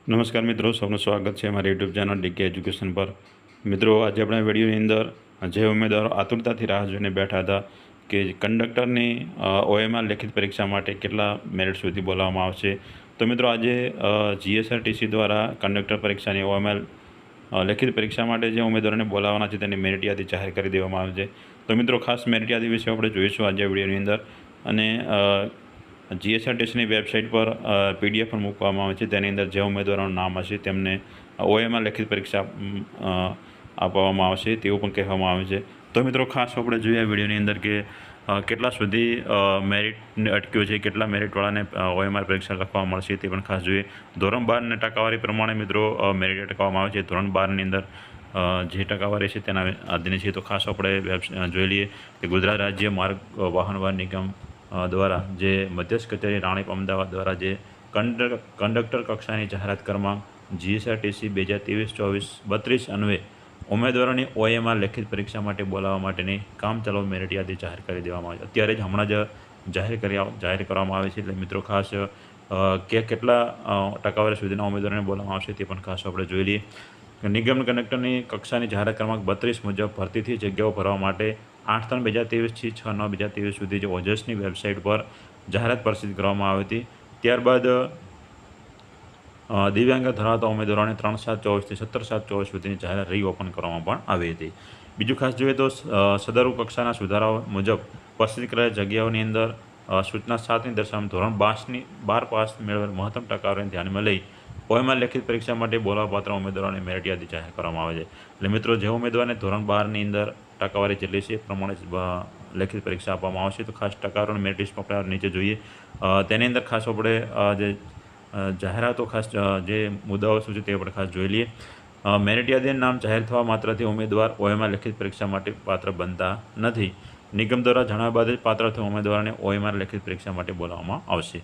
નમસ્કાર મિત્રો, સૌનું સ્વાગત છે અમારી યુટ્યુબ ચેનલ ડીકે એજ્યુકેશન પર। મિત્રો, આજે આપણા વિડીયોની અંદર જે ઉમેદવારો આતુરતાથી રાહ જોઈને બેઠા હતા કે કંડક્ટરની ઓએમઆર લેખિત પરીક્ષા માટે કેટલા મેરિટ સુધી બોલાવવામાં આવશે, તો મિત્રો આજે જીએસઆરટીસી દ્વારા કંડક્ટર પરીક્ષાની ઓએમઆર લેખિત પરીક્ષા માટે જે ઉમેદવારોને બોલાવવાના છે તેની મેરિટ યાદી જાહેર કરી દેવામાં આવે છે। તો મિત્રો, ખાસ મેરિટ યાદી વિશે આપણે જોઈશું આજે વિડીયોની અંદર। અને જીએસઆરટીસીની વેબસાઇટ પર પીડીએફ પણ મૂકવામાં આવે છે, તેની અંદર જે ઉમેદવારોનું નામ હશે તેમને ઓએમઆર લેખિત પરીક્ષા આપવામાં આવશે તેવું પણ કહેવામાં આવે છે। તો મિત્રો, ખાસ આપણે જોઈએ વિડીયોની અંદર કે કેટલા સુધી મેરિટ અટક્યો છે, કેટલા મેરિટવાળાને ઓએમઆર પરીક્ષા લખવા મળશે તે પણ ખાસ જોઈએ। ધોરણ 12ની ટકાવારી પ્રમાણે મિત્રો મેરિટ અટકાવવામાં આવે છે। ધોરણ 12ની અંદર જે ટકાવારી છે તેના આધીન છે। તો ખાસ આપણે જોઈ લઈએ કે ગુજરાત રાજ્ય માર્ગ વાહન વ્યવહાર નિગમ દ્વારા જે મધ્યસ્થ કચેરી રાણીપ અમદાવાદ દ્વારા જે કંડક્ટર કક્ષાની જાહેરાત ક્રમાંક જીએસઆરટીસી 2023-24-32 અન્વયે ઉમેદવારોની ઓએમઆર લેખિત પરીક્ષા માટે બોલાવવા માટેની કામચલાઉ મેરિટ યાદી જાહેર કરી દેવામાં આવી। અત્યારે જ હમણાં જ જાહેર કરવામાં આવે છે। એટલે મિત્રો ખાસ કે કેટલા ટકાવારી સુધીના ઉમેદવારોને બોલાવવામાં આવશે તે પણ ખાસ આપણે જોઈ લઈએ। નિગમ કંડક્ટરની કક્ષાની જાહેરાત ક્રમાંક 32 મુજબ ભરતીથી જગ્યાઓ ભરવા માટે 8/3/2023 થી 6/9/2023 સુધી જે ઓજસની વેબસાઇટ પર જાહેરાત પ્રસિદ્ધ કરવામાં આવી હતી। ત્યારબાદ દિવ્યાંગ ધરાવતા ઉમેદવારોને 3/7/24 થી 17/7/24 સુધીની જાહેરાત રીઓપન કરવામાં પણ આવી હતી। બીજું ખાસ જોઈએ તો સદરુ કક્ષાના સુધારાઓ મુજબ પ્રસિદ્ધ કરાયેલ જગ્યાઓની અંદર સૂચના 7ની દર્શાવવામાં ધોરણ 12 પાસ મેળવેલ મહત્તમ ટકાવારીને ધ્યાનમાં લઈ ઓએમઆર લેખિત પરીક્ષા માટે બોલાવવાપાત્ર ઉમેદવારોને મેરિટ યાદી જાહેર કરવામાં આવે છે। એટલે મિત્રો, જે ઉમેદવારને ધોરણ 12ની અંદર ટકાવારી જેટલી છે એ પ્રમાણે લેખિત પરીક્ષા આપવામાં આવશે। તો ખાસ ટકાવારીની મેરિટ લિસ્ટ આપણે નીચે જોઈએ। તેની અંદર ખાસ આપણે જે જાહેરાતો ખાસ જે મુદ્દાઓ શું છે તે આપણે ખાસ જોઈ લઈએ। મેરિટ યાદીનું નામ જાહેર થવા માત્રથી ઉમેદવાર ઓએમઆર લેખિત પરીક્ષા માટે પાત્ર બનતા નથી। નિગમ દ્વારા જણાવ્યા બાદ જ પાત્ર થતા ઉમેદવારોને ઓએમઆર લેખિત પરીક્ષા માટે બોલાવવામાં આવશે।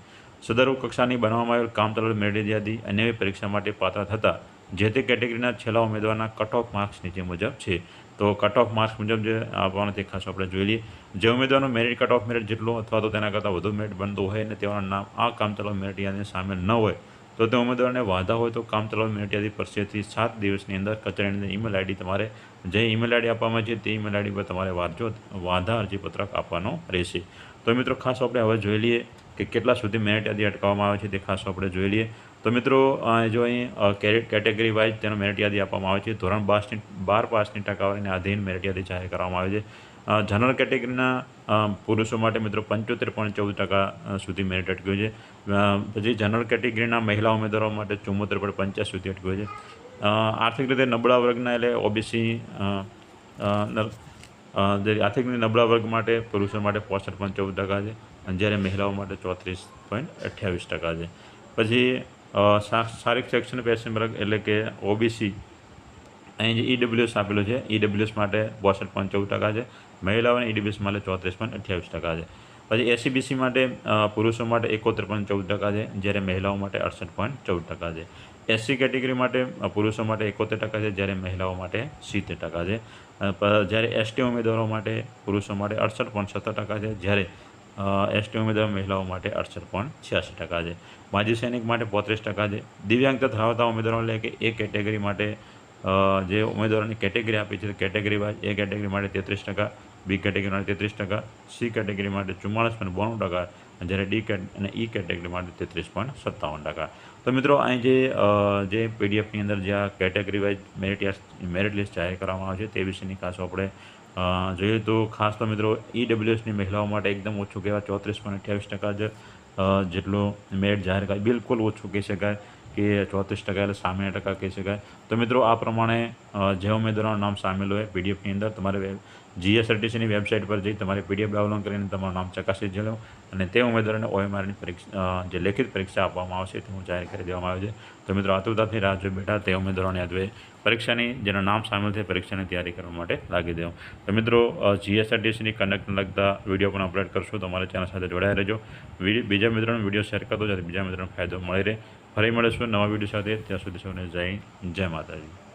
સદરુ કક્ષાની બનાવવામાં આવેલ કામચલાઉ મેરિટ યાદી અન્ય પરીક્ષા માટે પાત્ર થતાં જે તે કેટેગરીના છેલ્લા ઉમેદવારના કટ ઓફ માર્ક્સ નીચે મુજબ છે। તો કટ ઓફ માર્ક્સ મુજબ જે આપવાના તે ખાસ આપણે જોઈ લઈએ। જે ઉમેદવારનું મેરિટ કટ ઓફ મેરિટ જેટલું અથવા તો તેના કરતાં વધુ મેરિટ બનતું હોય અને તેઓના નામ આ કામચલાઉ મેરિટ યાદીને સામેલ ન હોય તો તે ઉમેદવારને વાંધા હોય તો કામચલાઉ મેરિટ યાદી પરસેથી 7 દિવસની અંદર કચેરીની અંદર ઈમેલ આઈડી તમારે જે ઈમેલ આઈડી આપવામાં છે તે ઈમેલ આઈડી પર તમારે વાંધા અરજીપત્રક આપવાનો રહેશે। તો મિત્રો, ખાસ આપણે હવે જોઈ લઈએ કે કેટલા સુધી મેરિટ યાદી અટકાવવામાં આવે છે તે ખાસ આપણે જોઈ લઈએ। તો મિત્રો, જો અહીં કેટેગરી વાઇઝ તેનો મેરિટ યાદી આપવામાં આવે છે। ધોરણ 12 પાસની ટકાવારીને આધીન મેરિટ યાદી જાહેર કરવામાં આવે છે। જનરલ કેટેગરીના પુરુષો માટે મિત્રો 75.14% સુધી મેરિટ અટક્યું છે। પછી જનરલ કેટેગરીના મહિલા ઉમેદવારો માટે 74.50 સુધી અટક્યું છે। આર્થિક રીતે નબળા વર્ગના એટલે ઓબીસી આર્થિક રીતે નબળા વર્ગ માટે પુરુષો માટે 65.14% છે, જ્યારે મહિલાઓ માટે 34.28% છે। પછી શારીરિક શૈક્ષણિક પેન્શન વર્ગ એટલે કે ઓબીસી અહીં જે ઈડબ્લ્યુએસ આપેલું છે, ઈડબ્લ્યુએસ માટે 62.14% છે, મહિલાઓને ઈડબ્લ્યુએસ માટે 34.28% છે। પછી એસસીબીસી માટે પુરુષો માટે 71.14% છે, જ્યારે મહિલાઓ માટે 68.14% છે। એસસી કેટેગરી માટે પુરુષો માટે 71% છે, જ્યારે મહિલાઓ માટે 70% છે। જ્યારે એસટી ઉમેદવારો માટે પુરુષો માટે 68.17% છે, જ્યારે એસટી ઉમેદવાર મહિલાઓ માટે 68.86% છે। માજી સૈનિક માટે 35% છે। દિવ્યાંગતા ધરાવતા ઉમેદવારો એટલે કે એ કેટેગરી માટે જે ઉમેદવારોની કેટેગરી આપી છે કેટેગરી વાઇઝ એ કેટેગરી માટે 33%, બી કેટેગરી માટે 33%, સી કેટેગરી માટે 44.92%, જ્યારે ડી અને ઈ કેટેગરી માટે 33.57%। તો મિત્રો, અહીં જે પીડીએફની અંદર જે આ કેટેગરી વાઇઝ મેરિટ લિસ્ટ જાહેર કરવામાં આવે છે તે વિશેની ખાસ આપણે જોઈએ તો ખાસ તો મિત્રો ઈડબ્લ્યુએસની મહિલાઓ માટે એકદમ ઓછું કહેવાય 34.28% જેટલું મેરિટ જાહેર કરે, બિલકુલ ઓછું કહી શકાય કે 34% એટલે સામાન્ય ટકા કહી શકાય। તો મિત્રો, આ પ્રમાણે જે ઉમેદવારોનું નામ સામેલ હોય પીડીએફની અંદર તમારે જીએસઆરટીસીની વેબસાઇટ પર જઈ તમારે પીડીએફ ડાઉનલોડ કરીને તમારું નામ ચકાસી લેવું અને તે ઉમેદવારોને ઓએમઆરની જે લેખિત પરીક્ષા આપવામાં આવશે તે જાહેર કરી દેવામાં આવે છે। તો મિત્રો, આતુરતાથી રાહ જોઈ બેઠા તે ઉમેદવારોને યાદ પરીક્ષાની જેનું નામ સામેલ છે પરીક્ષાની તૈયારી કરવા માટે લાગી દેવું। તો મિત્રો, જીએસઆરટીસીની કંડક્ટને લગતા વિડીયો પણ અપલોડ કરશું, તો અમારા ચેનલ સાથે જોડાયા રહેજો। બીજા મિત્રોને વિડીયો શેર કરતો જેથી બીજા મિત્રોને ફાયદો મળી રહે। ફરી મળીશું નવા વિડીયો સાથે, ત્યાં સુધી સૌને જય માતાજી।